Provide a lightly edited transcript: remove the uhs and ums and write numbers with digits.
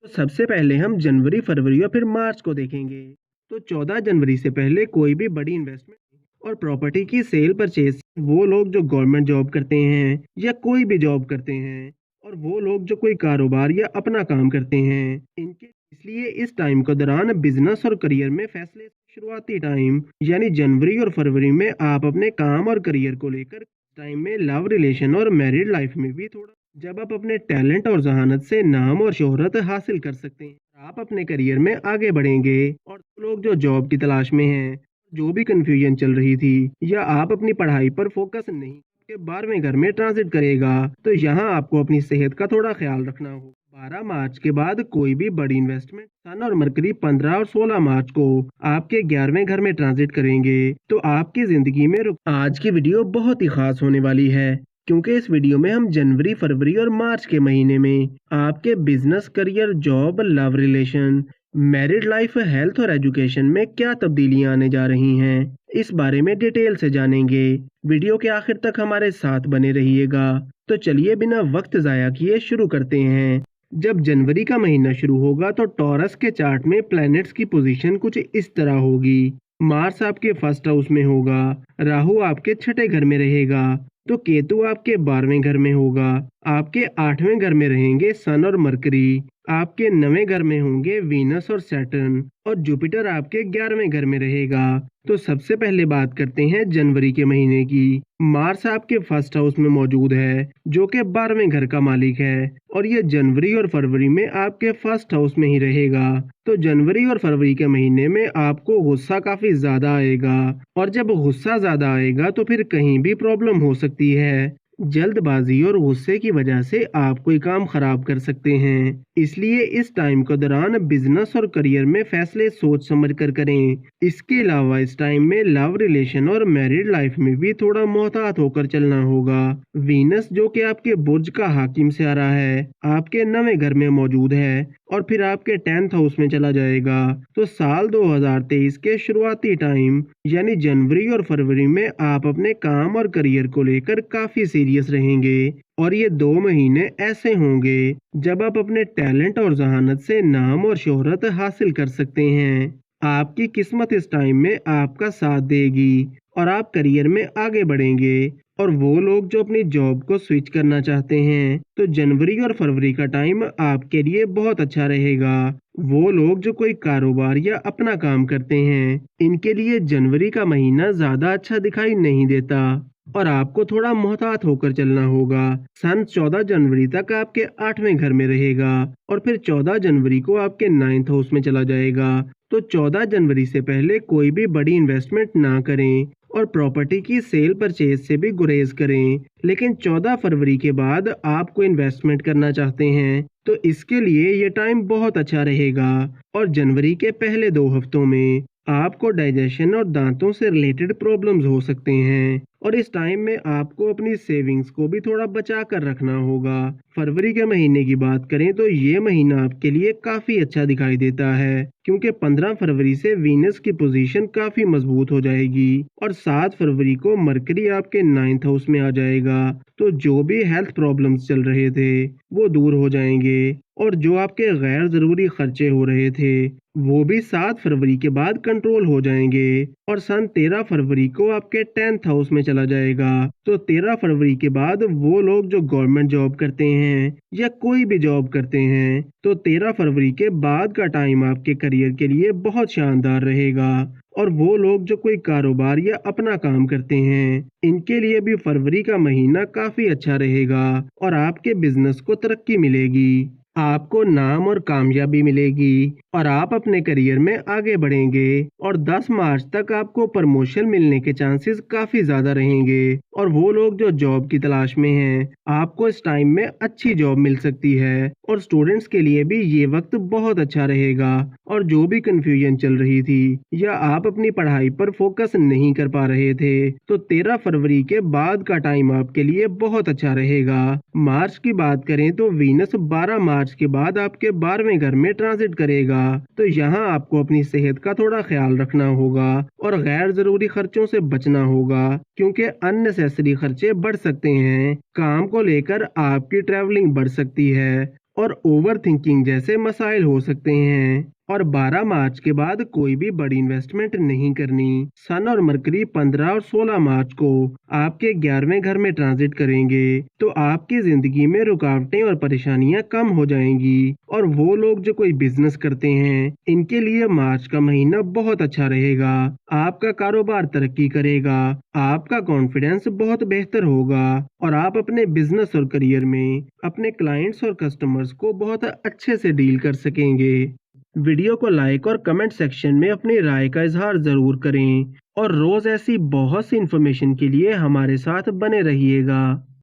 सबसे पहले हम जनवरी, फरवरी और फिर मार्च को देखेंगे। तो 14 जनवरी से पहले कोई भी बड़ी इन्वेस्टमेंट और प्रॉपर्टी की सेल परचेज वो लोग जो गवर्नमेंट जॉब करते हैं या कोई भी जॉब करते हैं और वो लोग जो कोई कारोबार या अपना काम करते हैं इनके इसलिए इस टाइम के दौरान बिजनेस और करियर में फैसले शुरुआती टाइम यानी जनवरी और फरवरी में आप अपने काम और करियर को लेकर टाइम में लव रिलेशन और मैरिड लाइफ में भी थोड़ा जब आप अपने टैलेंट और जहानत से नाम और शोहरत हासिल कर सकते हैं आप अपने करियर में आगे बढ़ेंगे। और लोग जो जॉब की तलाश में हैं, जो भी कंफ्यूजन चल रही थी या आप अपनी पढ़ाई पर फोकस नहीं के 12वें घर में ट्रांजिट करेगा तो यहाँ आपको अपनी सेहत का थोड़ा ख्याल रखना होगा। 12 मार्च के बाद कोई भी बड़ी इन्वेस्टमेंट सन और मरकरी 15 और 16 मार्च को आपके 11वें घर में ट्रांजिट करेंगे तो आपकी जिंदगी में आज की वीडियो बहुत ही खास होने वाली है क्योंकि इस वीडियो में हम जनवरी, फरवरी और मार्च के महीने में आपके business, career, job, love relation, married life, health और एजुकेशन में क्या तब्दीलियां आने जा रही हैं इस बारे में डिटेल से जानेंगे। वीडियो के आखिर तक हमारे साथ बने रहिएगा। तो चलिए बिना वक्त जाया किए शुरू करते हैं। जब जनवरी का महीना शुरू होगा तो टॉरस के चार्ट में प्लैनेट्स की पोजीशन कुछ इस तरह होगी। मार्स आपके फर्स्ट हाउस में होगा, राहु आपके छठे घर में रहेगा, तो केतु आपके 12वें घर में होगा, आपके 8वें घर में रहेंगे सन और मरकरी, आपके 9वें घर में होंगे वीनस और सैटर्न और जुपिटर आपके 11वें घर में रहेगा। तो सबसे पहले बात करते हैं जनवरी के महीने की। मार्स आपके फर्स्ट हाउस में मौजूद है जो कि 12वें घर का मालिक है और ये जनवरी और फरवरी में आपके फर्स्ट हाउस में ही रहेगा। तो जनवरी और फरवरी के महीने में आपको गुस्सा काफी ज्यादा आएगा और जब गुस्सा ज्यादा आएगा तो फिर कहीं भी प्रॉब्लम हो सकती है। जल्दबाजी और गुस्से की वजह से आप कोई काम खराब कर सकते हैं, इसलिए इस टाइम के दौरान बिजनेस और करियर में फैसले सोच समझ कर करें। इसके अलावा इस टाइम में लव रिलेशन और मैरिड लाइफ में भी थोड़ा मोहतात होकर चलना होगा। वीनस जो कि आपके बुर्ज का हाकिम सितारा है आपके 9वें घर में मौजूद है और फिर आपके 10th हाउस में चला जाएगा। तो साल 2023 के शुरुआती टाइम यानी जनवरी और फरवरी में आप अपने काम और करियर को लेकर काफी सीरियस रहेंगे और ये 2 महीने ऐसे होंगे जब आप अपने टैलेंट और जहानत से नाम और शोहरत हासिल कर सकते हैं। आपकी किस्मत इस टाइम में आपका साथ देगी और आप करियर में आगे बढ़ेंगे। और वो लोग जो अपनी जॉब को स्विच करना चाहते हैं तो जनवरी और फरवरी का टाइम आपके लिए बहुत अच्छा रहेगा। वो लोग जो कोई कारोबार या अपना काम करते हैं इनके लिए जनवरी का महीना ज्यादा अच्छा दिखाई नहीं देता और आपको थोड़ा मोहतात होकर चलना होगा। सन 14 जनवरी तक आपके 8वें घर में रहेगा और फिर 14 जनवरी को आपके 9th हाउस में चला जाएगा। तो 14 जनवरी से पहले कोई भी बड़ी इन्वेस्टमेंट ना करें और प्रॉपर्टी की सेल परचेज से भी गुरेज करें। लेकिन 14 फरवरी के बाद आप कोई इन्वेस्टमेंट करना चाहते हैं तो इसके लिए ये टाइम बहुत अच्छा रहेगा। और जनवरी के पहले 2 हफ्तों में आपको डाइजेशन और दांतों से रिलेटेड प्रॉब्लम्स हो सकते हैं और इस टाइम में आपको अपनी सेविंग्स को भी थोड़ा बचा कर रखना होगा। फरवरी के महीने की बात करें तो ये महीना आपके लिए काफी अच्छा दिखाई देता है क्योंकि 15 फरवरी से वीनस की पोजीशन काफी मजबूत हो जाएगी और 7 फरवरी को मरकरी आपके 9th हाउस में आ जाएगा। तो जो भी हेल्थ प्रॉब्लम्स चल रहे थे वो दूर हो जाएंगे और जो आपके गैर जरूरी खर्चे हो रहे थे वो भी 7 फरवरी के बाद कंट्रोल हो जाएंगे और सन 13 फरवरी को आपके 10th हाउस में चला जाएगा। तो 13 फरवरी के बाद वो लोग जो गवर्नमेंट जॉब करते हैं या कोई भी जॉब करते हैं तो 13 फरवरी के बाद का टाइम आपके करियर के लिए बहुत शानदार रहेगा। और वो लोग जो कोई कारोबार या अपना काम करते हैं इनके लिए भी फरवरी का महीना काफी अच्छा रहेगा और आपके बिजनेस को तरक्की मिलेगी, आपको नाम और कामयाबी मिलेगी और आप अपने करियर में आगे बढ़ेंगे और 10 मार्च तक आपको प्रमोशन मिलने के चांसेस काफी ज्यादा रहेंगे। और वो लोग जो जॉब की तलाश में हैं आपको इस टाइम में अच्छी जॉब मिल सकती है और स्टूडेंट्स के लिए भी ये वक्त बहुत अच्छा रहेगा। और जो भी कंफ्यूजन चल रही थी या आप अपनी पढ़ाई पर फोकस नहीं कर पा रहे थे तो 13 फरवरी के बाद का टाइम आपके लिए बहुत अच्छा रहेगा। मार्च की बात करें तो वीनस 12 मार्च के बाद आपके 12वें घर में ट्रांजिट करेगा तो यहाँ आपको अपनी सेहत का थोड़ा ख्याल रखना होगा और गैर जरूरी खर्चों से बचना होगा क्योंकि अननेसेसरी खर्चे बढ़ सकते हैं। काम को लेकर आपकी ट्रैवलिंग बढ़ सकती है और ओवर थिंकिंग जैसे मसाइल हो सकते हैं। और 12 मार्च के बाद कोई भी बड़ी इन्वेस्टमेंट नहीं करनी। सन और मरकरी 15 और 16 मार्च को आपके 11वें घर में ट्रांजिट करेंगे, तो आपकी जिंदगी में रुकावटें और परेशानियां कम हो जाएंगी। और वो लोग जो कोई बिजनेस करते हैं, इनके लिए मार्च का महीना बहुत अच्छा रहेगा। आपका कारोबार तरक्की करेगा, आपका कॉन्फिडेंस बहुत बेहतर होगा और आप अपने बिजनेस और करियर में अपने क्लाइंट्स और कस्टमर्स को बहुत अच्छे से डील कर सकेंगे। वीडियो को लाइक और कमेंट सेक्शन में अपनी राय का इजहार ज़रूर करें और रोज़ ऐसी बहुत सी इन्फॉर्मेशन के लिए हमारे साथ बने रहिएगा।